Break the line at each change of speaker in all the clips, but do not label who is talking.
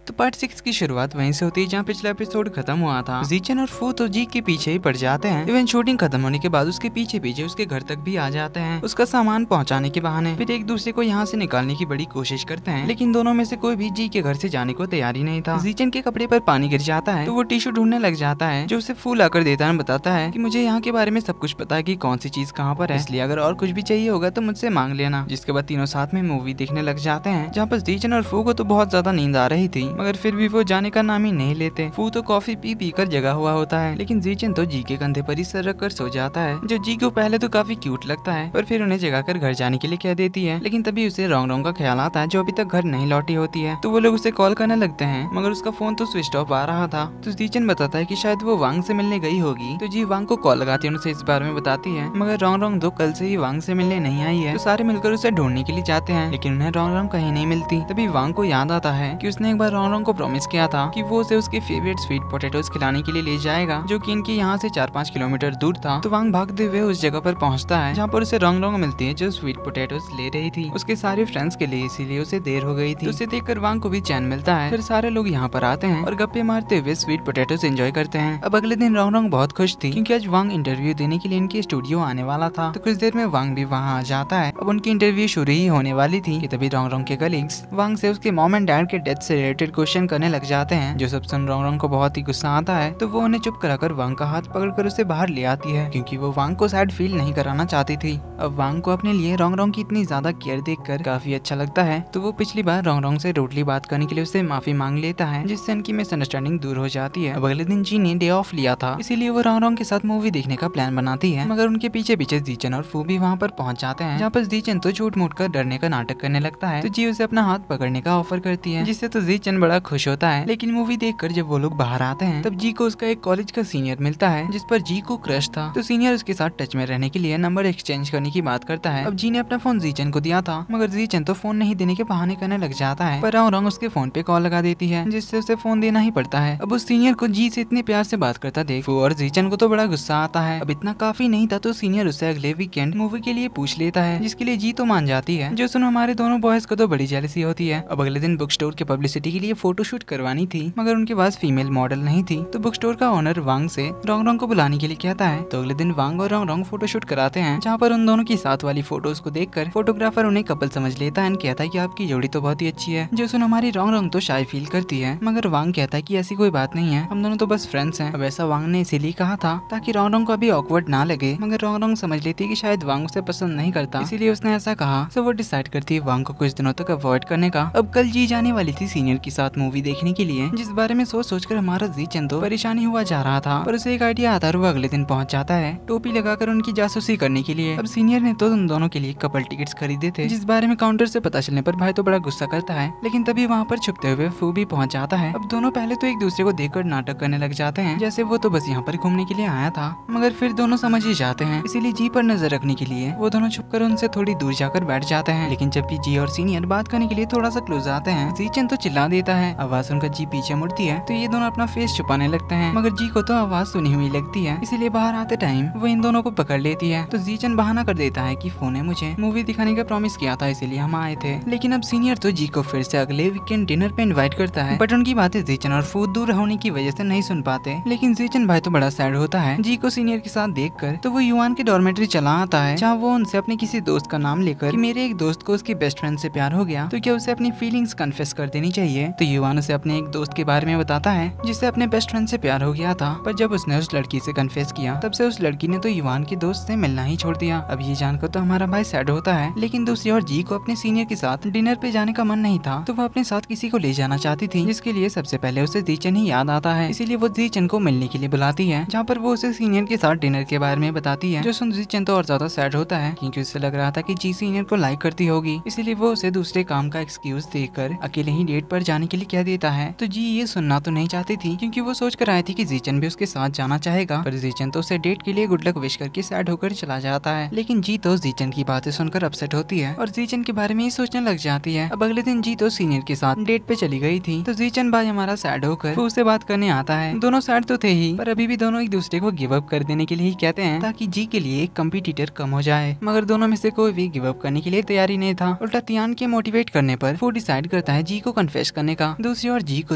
तो पार्ट 6 की शुरुआत वहीं से होती है जहाँ पिछला एपिसोड खत्म हुआ था। जीचन और फू तो जी के पीछे ही पड़ जाते हैं। इवन शूटिंग खत्म होने के बाद उसके पीछे पीछे उसके घर तक भी आ जाते हैं उसका सामान पहुंचाने के बहाने। फिर एक दूसरे को यहाँ से निकालने की बड़ी कोशिश करते हैं, लेकिन दोनों में से कोई भी जी के घर से जाने को तैयार ही नहीं था। जीचन के कपड़े पर पानी गिर जाता है तो वो टिश्यू ढूंढने लग जाता है, जो उसे फू लाकर देता है, बताता है कि मुझे यहाँ के बारे में सब कुछ पता है कि कौन सी चीज कहाँ पर है, इसलिए अगर और कुछ भी चाहिए होगा तो मुझसे मांग लेना। जिसके बाद तीनों साथ में मूवी देखने लग जाते हैं, जहाँ पर जीचन और फू को तो बहुत ज्यादा नींद आ रही थी, मगर फिर भी वो जाने का नाम ही नहीं लेते। फू तो कॉफी पी पी कर जगा हुआ होता है, लेकिन जीचन तो जी के कंधे पर ही सर रख कर सो जाता है, जो जी को पहले तो काफी क्यूट लगता है, पर फिर उन्हें जगाकर घर जाने के लिए कह देती है। लेकिन तभी उसे रोंग रोंग का ख्याल आता है, जो अभी तक घर नहीं लौटी होती है, तो वो लोग उसे कॉल करने लगते हैं, मगर उसका फोन तो स्विच ऑफ आ रहा था। तो जीचन बताता है कि शायद वो वांग से मिलने गई होगी, तो जी वांग को कॉल लगाती है, उनसे इस बारे में बताती है, मगर रोंग रोंग तो कल से ही वांग से मिलने नहीं आई है। तो सारे मिलकर उसे ढूंढने के लिए जाते हैं, लेकिन उन्हें रोंग रोंग कहीं नहीं मिलती। तभी वांग को याद आता है कि उसने एक बार रोंग रोंग को प्रॉमिस किया था कि वो उसे उसके फेवरेट स्वीट पोटैटोज खिलाने के लिए ले जाएगा, जो कि इनके यहाँ से 4-5 किलोमीटर दूर था। तो वांग भागते हुए उस जगह पर पहुँचता है जहाँ पर उसे रोंग रोंग मिलती है, जो स्वीट पोटैटोज ले रही थी उसके सारे फ्रेंड्स के लिए, इसीलिए उसे देर हो गई थी। तो उसे देखकर वांग को भी चैन मिलता है। फिर सारे लोग यहाँ पर आते हैं और गप्पे मारते हुए स्वीट पोटैटोज एंजॉय करते हैं। अब अगले दिन रोंग रोंग बहुत खुश थी, क्योंकि आज वांग इंटरव्यू देने के लिए इनके स्टूडियो आने वाला था। तो कुछ देर में वांग भी वहाँ आ जाता है। अब उनकी इंटरव्यू शुरू ही होने वाली थी कि तभी रोंग रोंग के कलीग्स वांग से उसके मॉम एंड डैड के डेथ से रिलेटेड क्वेश्चन करने लग जाते हैं, जो सब सुन रोंग रोंग को बहुत ही गुस्सा आता है। तो वो उन्हें चुप कराकर वांग का हाथ पकड़कर उसे बाहर ले आती है, क्योंकि वो वांग को सैड फील नहीं कराना चाहती थी। अब वांग को अपने लिए रोंग रोंग की इतनी ज्यादा केयर देखकर काफी अच्छा लगता है। तो वो पिछली बार रोंग रोंग से रूडली बात करने के लिए उससे माफी मांग लेता है, जिससे उनकी मिसअंडरस्टैंडिंग दूर हो जाती है। अब अगले दिन जी ने डे ऑफ लिया था, इसीलिए वो रोंग रोंग के साथ मूवी देखने का प्लान बनाती है, मगर उनके पीछे पीछे जीचन और फू भी वहाँ पर पहुँच जाते हैं, जहाँ पर जीचन तो झूठ मूठ कर डरने का नाटक करने लगता है। तो जी उसे अपना हाथ पकड़ने का ऑफर करती है, जिससे तो जीचन बड़ा खुश होता है। लेकिन मूवी देखकर जब वो लोग बाहर आते हैं, तब जी को उसका एक कॉलेज का सीनियर मिलता है, जिस पर जी को क्रश था। तो सीनियर उसके साथ टच में रहने के लिए नंबर एक्सचेंज करने की बात करता है। अब जी ने अपना फोन जीचन को दिया था, मगर जीचन तो फोन नहीं देने के बहाने करने लग जाता है, पर रोंग रोंग उसके फोन पे कॉल लगा देती है, जिससे उसे फोन देना ही पड़ता है। अब उस सीनियर को जी से इतने प्यार से बात करता देख फू और जीचन को तो बड़ा गुस्सा आता है। अब इतना काफी नहीं था, तो सीनियर उससे अगले वीकेंड मूवी के लिए पूछ लेता है, जिसके लिए जी तो मान जाती है, जो सुन हमारे दोनों बॉयज को तो बड़ी जेलसी होती है। अब अगले दिन बुक स्टोर के पब्लिसिटी के लिए फोटोशूट करवानी थी, मगर उनके पास फीमेल मॉडल नहीं थी। तो बुक स्टोर का ओनर वांग से रोंग रोंग को बुलाने के लिए कहता है। तो अगले दिन वांग और रोंग रोंग फोटोशूट कराते हैं, जहाँ पर उन दोनों की साथ वाली फोटोज को देखकर फोटोग्राफर उन्हें कपल समझ लेता है, कहता है कि आपकी जोड़ी तो बहुत ही अच्छी है। जो सुन हमारी रोंग रोंग तो शाय फील करती है, मगर वांग कहता है कि ऐसी कोई बात नहीं है, हम दोनों तो बस फ्रेंड्स हैं। अब ऐसा वांग ने इसीलिए कहा था ताकि रोंग रोंग को अभी ऑकवर्ड ना लगे, मगर रोंग रोंग समझ लेती है कि शायद वांग उसे पसंद नहीं करता, इसीलिए उसने ऐसा कहा। तो वो डिसाइड करती है वांग को कुछ दिनों तक अवॉइड करने का। अब कल जी जाने वाली थी सीनियर के साथ मूवी देखने के लिए, जिस बारे में सोच सोच कर हमारा जीचन तो परेशानी हुआ जा रहा था, पर उसे एक आइडिया आता है। वो अगले दिन पहुंच जाता है टोपी लगाकर उनकी जासूसी करने के लिए। अब सीनियर ने तो उन दोनों के लिए कपल टिकट्स खरीदे थे, जिस बारे में काउंटर से पता चलने पर भाई तो बड़ा गुस्सा करता है। लेकिन तभी वहाँ पर छुपते हुए फू भी पहुंच जाता है। अब दोनों पहले तो एक दूसरे को देखकर नाटक करने लग जाते हैं, जैसे वो तो बस यहाँ पर घूमने के लिए आया था, मगर फिर दोनों समझ ही जाते हैं, इसीलिए जी पर नजर रखने के लिए वो दोनों छुपकर उनसे थोड़ी दूर जाकर बैठ जाते हैं। लेकिन जब भी जी और सीनियर बात करने के लिए थोड़ा सा क्लोज आते हैं, जीचन तो चिल्ला देता है। आवाज सुनकर जी पीछे मुड़ती है, तो ये दोनों अपना फेस छुपाने लगते हैं, मगर जी को तो आवाज सुनी हुई लगती है, इसीलिए बाहर आते टाइम वो इन दोनों को पकड़ लेती है। तो जीचन बहाना कर देता है कि फोन ने मुझे मूवी दिखाने का प्रॉमिस किया था, इसीलिए हम आए थे। लेकिन अब सीनियर तो जी को फिर से अगले वीकेंड डिनर पे इनवाइट करता है, बट उनकी बातें जीचन और फू दूर होने की वजह से नहीं सुन पाते। लेकिन जीचन भाई तो बड़ा सैड होता है जी को सीनियर के साथ देखकर, तो वो युवान के डॉर्मेट्री चला आता है, जहाँ वो उनसे अपने किसी दोस्त का नाम लेकर कि मेरे एक दोस्त को उसके बेस्ट फ्रेंड से प्यार हो गया, तो क्या उसे अपनी फीलिंग्स कन्फेस कर देनी चाहिए। तो युवान उसे अपने एक दोस्त के बारे में बताता है, जिससे अपने बेस्ट फ्रेंड से प्यार हो गया था, पर जब उसने उस लड़की से कन्फेस किया, तब से उस लड़की ने तो युवान के दोस्त से मिलना ही छोड़ दिया। अब ये जानकर तो हमारा भाई सैड होता है, लेकिन दूसरी ओर जी को अपने सीनियर के साथ डिनर पे जाने का मन नहीं था, तो वो अपने साथ किसी को ले जाना चाहती थी, जिसके लिए सबसे पहले उसे जीचन ही याद आता है, इसीलिए वो जीचन को मिलने के लिए बुलाती है, जहाँ पर वो उसे सीनियर के साथ डिनर के बारे में बताती है। जो सुन जीचन तो और ज्यादा सैड होता है, क्योंकि उसे लग रहा था कि जी सीनियर को लाइक करती होगी, इसीलिए वो उसे दूसरे काम का एक्सक्यूज देकर अकेले ही डेट पर जाने के लिए कह देता है। तो जी ये सुनना तो नहीं चाहती थी, क्योंकि वो सोच कर आई थी कि जीचन भी उसके साथ जाना चाहेगा, पर जीचन तो उसे डेट के लिए गुड लक विश करके सैड होकर चला जाता है। लेकिन जी तो जीचन की बातें सुनकर अपसेट होती है और जीचन के बारे में ही सोचने लग जाती है। अब अगले दिन जी तो सीनियर के साथ डेट पे चली गई थी, तो जीचन भाई हमारा सैड होकर उससे बात करने आता है। दोनों सैड तो थे ही, पर अभी भी दोनों एक दूसरे को गिव अप कर देने के लिए ही कहते हैं, ताकि जी के लिए एक कंपटीटर कम हो जाए, मगर दोनों में से कोई भी गिव अप करने के लिए तैयारी नहीं था। उल्टा तियान के मोटिवेट करने पर वो डिसाइड करता है जी को कन्फेस करने का। दूसरी ओर जी को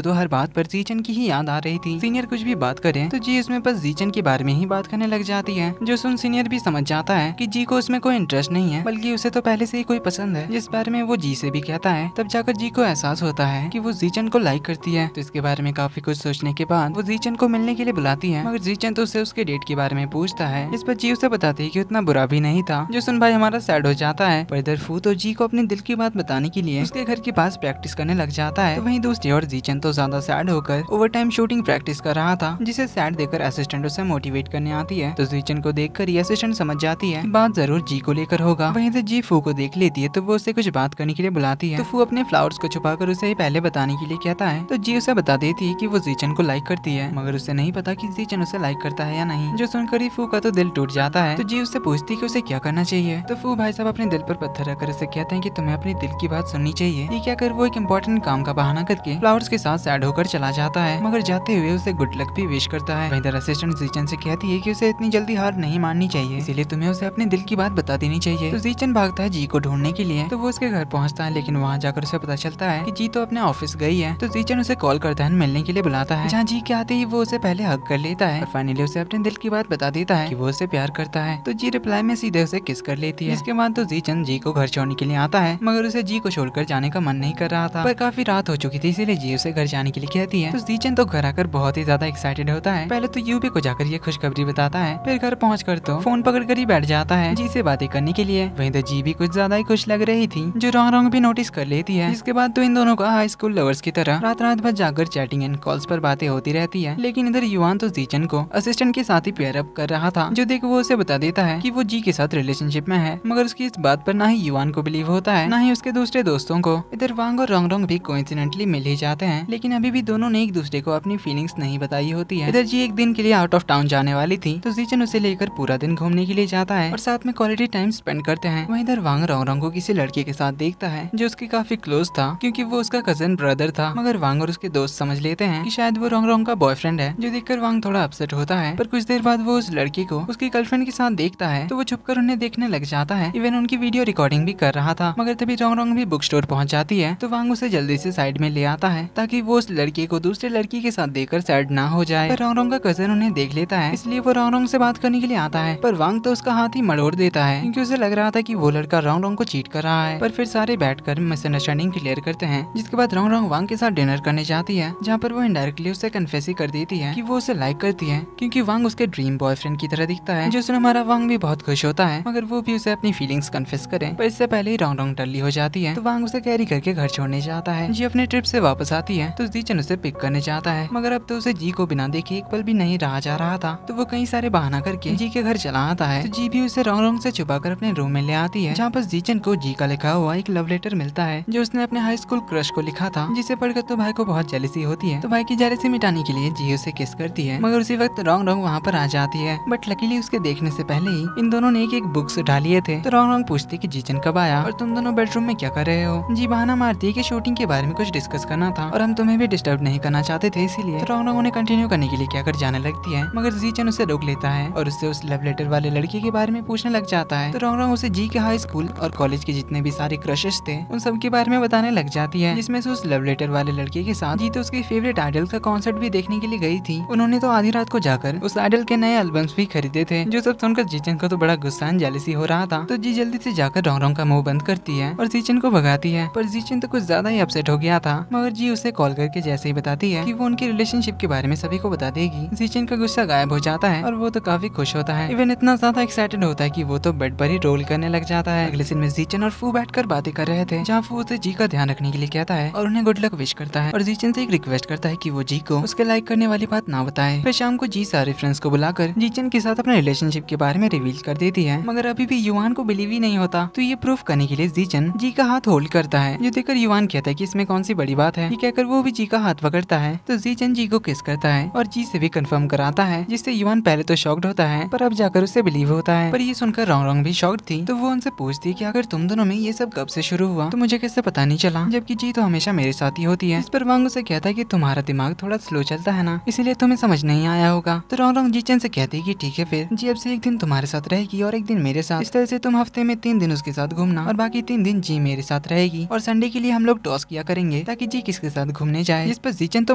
तो हर बात पर जीचन की ही याद आ रही थी। सीनियर कुछ भी बात करे तो जी उसमें बस जीचन के बारे में ही बात करने लग जाती है, जो सुन सीनियर भी समझ जाता है कि जी को उसमें कोई इंटरेस्ट नहीं है, बल्कि उसे तो पहले से ही कोई पसंद है, जिस बारे में वो जी से भी कहता है। तब जाकर जी को एहसास होता है कि वो जीचन को लाइक करती है। तो इसके बारे में काफी कुछ सोचने के बाद वो जीचन को मिलने के लिए बुलाती है, मगर जीचन तो उसे उसके डेट के बारे में पूछता है। इस पर जी उसे बताती है कि उतना बुरा भी नहीं था, जो सुन भाई हमारा सैड हो जाता है। पर इधर फू तो जी को अपने दिल की बात बताने के लिए उसके घर के पास प्रैक्टिस करने लग जाता है। तो वहीं दूसरी ओर जीचन तो ज्यादा सैड होकर ओवर टाइम शूटिंग प्रैक्टिस कर रहा था, जिसे सैड देखकर असिस्टेंट उसे मोटिवेट करने आती है। तो जीचन को देखकर ये असिस्टेंट समझ जाती है कि बात जरूर जी को लेकर होगा। वहीं से जी फू को देख लेती है, तो वो उसे कुछ बात करने के लिए बुलाती है। तो फू अपने फ्लावर्स को छुपाकर उसे पहले बताने के लिए कहता है। तो जी उसे बता देती है कि वो जीचन को लाइक करती है, मगर उसे नहीं पता कि जीचन उसे लाइक करता है या नहीं, जो सुनकर ही फू का तो दिल टूट जाता है। तो जी उससे पूछती है कि उसे क्या करना चाहिए। तो फू भाई साहब अपने दिल पर पत्थर रखकर उसे कहते हैं कि तुम्हें अपने दिल की बात सुननी चाहिए। ये क्या कर वो एक इम्पोर्टेंट काम का बहाना करके फ्लावर्स के साथ सैड होकर चला जाता है, मगर जाते हुए उसे गुड लक भी विश करता है। इधर असिस्टेंट जीचन से कहती है कि उसे इतनी जल्दी हार नहीं माननी चाहिए, इसीलिए तुम्हें उसे अपने दिल की बात बता देनी चाहिए। तो जीचन भागता है जी को ढूंढने के लिए। तो वो उसके घर पहुंचता है, लेकिन वहाँ जाकर उसे पता चलता है कि जी तो अपने ऑफिस गई है। तो जीचन उसे कॉल करता है, मिलने के लिए बुलाता है, जहाँ जी के आते ही वो उसे पहले हग कर लेता है और फाइनली उसे अपने दिल की बात बता देता है कि वो उसे प्यार करता है। तो जी रिप्लाई में सीधे उसे किस कर लेती है। इसके बाद तो जीचन जी को घर छोड़ने के लिए आता है, मगर उसे जी को छोड़कर जाने का मन नहीं कर रहा था। पर काफी रात हो चुकी थी, इसीलिए जी उसे घर जाने के लिए कहती है। तो जीचन तो घर आकर बहुत ही ज्यादा एक्साइटेड होता है। पहले तो यूबी को जाकर ये खुशखबरी बताता है, फिर घर पहुंचकर तो फोन पकड़कर ही बैठ जाता है जी से बातें करने के लिए। वहीं तो जी भी कुछ ज्यादा ही खुश लग रही थी, जो रॉन्ग रॉन्ग भी नोटिस कर लेती है। इसके बाद तो इन दोनों का हाई स्कूल लवर्स की तरह रात रात भर जाकर चैटिंग एंड कॉल्स पर बातें होती रहती है। लेकिन इधर युवान तो जीचन को असिस्टेंट के साथ ही पेयर अप कर रहा था, जो देख वो उसे बता देता है कि वो जी के साथ रिलेशनशिप में है, मगर उसकी इस बात पर ना ही युवान को बिलीव होता है, ना ही उसके दूसरे दोस्तों को। इधर वांग और रॉन्ग रॉन्ग भी कोइंसिडेंटली मिल ही जाते हैं, लेकिन अभी भी दोनों ने एक दूसरे को अपनी फीलिंग्स नहीं बताई होती है। इधर जी एक दिन के लिए आउट ऑफ टाउन जाने वाली थी, तो जीचन उसे लेकर पूरा दिन घूमने के लिए जाता है और साथ में क्वालिटी टाइम स्पेंड करते हैं। वहीं इधर वांग रॉन्ग रॉन्ग को किसी लड़के के साथ देखता है, जो उसके काफी क्लोज था, क्योंकि वो उसका कजन ब्रदर था। मगर वांग और उसके दोस्त समझ लेते हैं कि शायद वो रॉन्ग रॉन्ग का बॉयफ्रेंड है, जो देखकर वांग थोड़ा अपसेट होता है। पर कुछ देर बाद वो उस लड़की को उसकी गर्लफ्रेंड के साथ देखता है, तो वो छुपकर उन्हें देखने लग जाता है। इवन उनकी वीडियो रिकॉर्डिंग भी कर रहा था। मगर तभी रॉन्ग रॉन्ग भी बुक स्टोर पहुंच जाती है, तो वांग उसे जल्दी से साइड में ले आता है, ताकि वो उस लड़की को दूसरे लड़की के साथ देखकर सैड ना हो जाए। पर रॉन्ग रॉन्ग का कजन उन्हें देख लेता है, इसलिए वो रॉन्ग रॉन्ग से बात करने के लिए आता है। पर वांग तो उसका हाथ ही मड़ोड़ देता है, क्योंकि उसे लग रहा था कि वो लड़का रॉन्ग रॉन्ग को चीट कर रहा है। पर फिर सारे बैठकर मिसअंडरस्टैंडिंग क्लियर करते हैं, जिसके बाद रॉन्ग रॉन्ग वांग के साथ डिनर करने जाती है, जहाँ पर वो इनडायरेक्टली उसे कन्फेस ही कर देती है कि वो उसे लाइक करती है, क्योंकि वांग उसके ड्रीम बॉयफ्रेंड की तरह दिखता है, जो सुन हमारा वांग भी बहुत खुश होता है। मगर वो भी उसे अपनी फीलिंग्स कन्फेस करे, पर इससे पहले ही रॉन्ग रॉन्ग टल्ली हो जाती है। तो वांग उसे कैरी करके घर छोड़ने जाता है। जी अपने ट्रिप से वापस आती है, तो जीचन उसे पिक करने जाता है, मगर अब तो उसे जी को बिना देखे एक पल भी नहीं रहा जा रहा था। तो वो कई सारे बहाना करके जी के घर चला आता है। तो जी भी उसे रॉन्ग रॉन्ग से छुपाकर अपने रूम में ले आती है, जहाँ पर जीचन को जी का लिखा हुआ एक लव लेटर मिलता है, जो उसने अपने हाई स्कूल क्रश को लिखा था, जिसे पढ़कर तो भाई को बहुत जेलसी होती है। तो भाई की जेलसी मिटाने के लिए जी उसे किस करती है, मगर उसी वक्त रॉन्ग रॉन्ग वहाँ पर आ जाती है। बट लकीली उसके देखने से पहले ही इन दोनों ने एक बुक्स उठा लिए थे। तो रॉन्ग रॉन्ग पूछती कि जीचन कब आया और तुम दोनों बेडरूम में क्या कर रहे हो। जी बहाना मारती है कि शूटिंग के बारे में कुछ डिस्कस करना था और हम तुम्हें भी डिस्टर्ब नहीं करना चाहते थे, इसीलिए। तो रॉन्ग रॉन्ग उन्हें कंटिन्यू करने के लिए क्या कर जाने लगती है, मगर जीचन उसे रोक लेता है और उससे उस लव लेटर वाले लड़के के बारे में पूछने लग जाता है। तो रॉन्ग रॉन्ग उसे जी के हाई स्कूल और कॉलेज के जितने भी सारे क्रशेस थे उन सब के बारे में बताने लग जाती है, जिसमें से उस लव लेटर वाले लड़के के साथ जी तो उसके फेवरेट आइडल का कॉन्सर्ट भी देखने के लिए गई थी। उन्होंने तो आधी रात को जाकर उस आइडल के नए एल्बम्स भी खरीदे थे, जो सब सुनकर जीचन को तो बड़ा गुस्सा एंड जेलसी हो रहा था। तो जी जल्दी से जाकर रॉन्ग रॉन्ग का मुंह बंद करती है और जीचन को भगाती है। पर जीचन तो कुछ ज्यादा ही अपसेट हो गया था, मगर जी उसे कॉल करके जैसे ही बताती है कि वो उनकी रिलेशनशिप के बारे में सभी को बता देगी, जीचन का गुस्सा गायब हो जाता है और वो तो काफी खुश होता है। इवन इतना ज्यादा एक्साइटेड होता है कि वो तो बेड पर ही रोल करने लग जाता है। अगले सीन में जीचन और फू बैठकर बातें कर रहे थे, जहाँ फू उसे जी का ध्यान रखने के लिए कहता है और उन्हें गुड लक विश करता है, और जीचन से एक रिक्वेस्ट करता है कि वो जी को उसके लाइक करने वाली बात ना बताए। फिर शाम को जी सारे फ्रेंड्स को बुलाकर जीचन के साथ अपने रिलेशनशिप के बारे में रिवील कर देती है, मगर अभी भी युवान को बिलीव ही नहीं होता। तो ये प्रूफ करने के लिए जीचन जी का हाथ होल्ड करता है, जो देखकर युवान कहता है कि इसमें कौन सी बड़ी बात है। ये कहकर वो भी जी का हाथ पकड़ता है। तो जीचन जी को किस करता है और जी से भी कंफर्म कराता है, जिससे युवान पहले तो शॉक्ड होता है, पर अब जाकर उसे बिलीव होता है। पर ये सुनकर रॉन्ग रॉन्ग भी शॉक्ड थी। तो वो उनसे पूछती है कि अगर तुम दोनों में ये सब कब से शुरू हुआ, तो मुझे कैसे पता नहीं चला, जबकि जी तो हमेशा मेरे साथ ही होती है। इस पर वांग उसे कहता है कि तुम्हारा दिमाग थोड़ा स्लो चलता है ना, इसीलिए तुम्हें समझ नहीं आया होगा। तो रॉन्ग रॉन्ग जीचन से कहती है कि ठीक है, फिर जी अब से एक दिन तुम्हारे साथ रहेगी और एक दिन मेरे साथ। इस तरह से तुम हफ्ते में 3 दिन उसके साथ घूमना और बाकी 3 दिन जी मेरे साथ रहेगी, और संडे के लिए हम लोग टॉस किया करेंगे ताकि जी किसके साथ घूमने जाए, जिस पर जीचन तो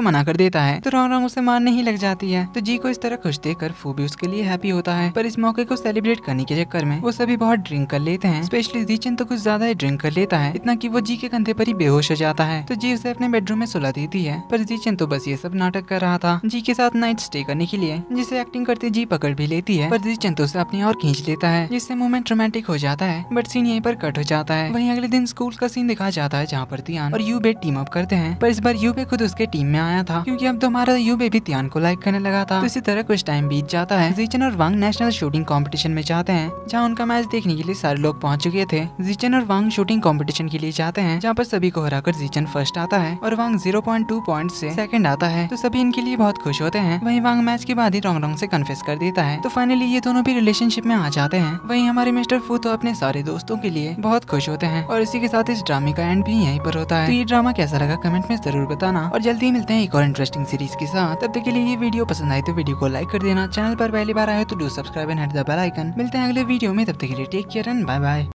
मना कर देता है तो रोंग रोंग उसे मारने ही लग जाती है। तो जी को इस तरह खुश देखकर फू भी उसके लिए हैप्पी होता है, पर इस मौके को सेलिब्रेट करने के चक्कर में वो सभी बहुत ड्रिंक कर लेते हैं। स्पेशली जीचन तो कुछ ज्यादा ही ड्रिंक कर लेता है, इतना कि वो जी के कंधे पर ही बेहोश हो जाता है। तो जी उसे अपने बेडरूम में सुला देती है, पर जीचन तो बस ये सब नाटक कर रहा था जी के साथ नाइट स्टे करने के लिए, जिसे एक्टिंग करते जी पकड़ भी लेती है, पर जीचन तो उसे अपनी ओर खींच लेता है, जिससे मोमेंट रोमांटिक हो जाता है। बट सीन यहीं पर कट हो जाता है। वहीं अगले दिन स्कूल का सीन दिखाया जाता है जहाँ पर तियान और यूबे टीम अप करते हैं, पर इस बार यूबे खुद उसके टीम में आया था, क्योंकि अब तो हमारा यूबे भी तियान को लाइक करने लगा था। तो इसी तरह कुछ टाइम बीत जाता है। जीचन और वांग नेशनल शूटिंग कंपटीशन में जाते हैं, जहाँ उनका मैच देखने के लिए सारे लोग पहुंच चुके थे। जीचन और वांग शूटिंग कंपटीशन के लिए जाते हैं, जहाँ पर सभी को हराकर जीचन फर्स्ट आता है और वांग 0.2 पॉइंट से सेकंड आता है। तो सभी इनके लिए बहुत खुश होते हैं। वहीं वांग मैच के बाद ही रोंग रोंग से कन्फेस कर देता है। तो फाइनली ये दोनों भी रिलेशनशिप में आ जाते हैं। वहीं हमारे मिस्टर फू तो अपने सारे दोस्तों के लिए बहुत खुश होते हैं। और इसी के साथ इस ड्रामे का एंड भी यहीं पर होता है। तो ये ड्रामा कैसा लगा कमेंट में जरूर बताना, और जल्दी ही मिलते हैं एक और इंटरेस्टिंग सीरीज के साथ। तब तक के लिए ये वीडियो पसंद आई तो वीडियो को लाइक कर देना, चैनल पर पहली बार आए तो do subscribe and hit the bell icon. मिलते हैं अगले वीडियो में, तब तक के लिए take care and bye bye.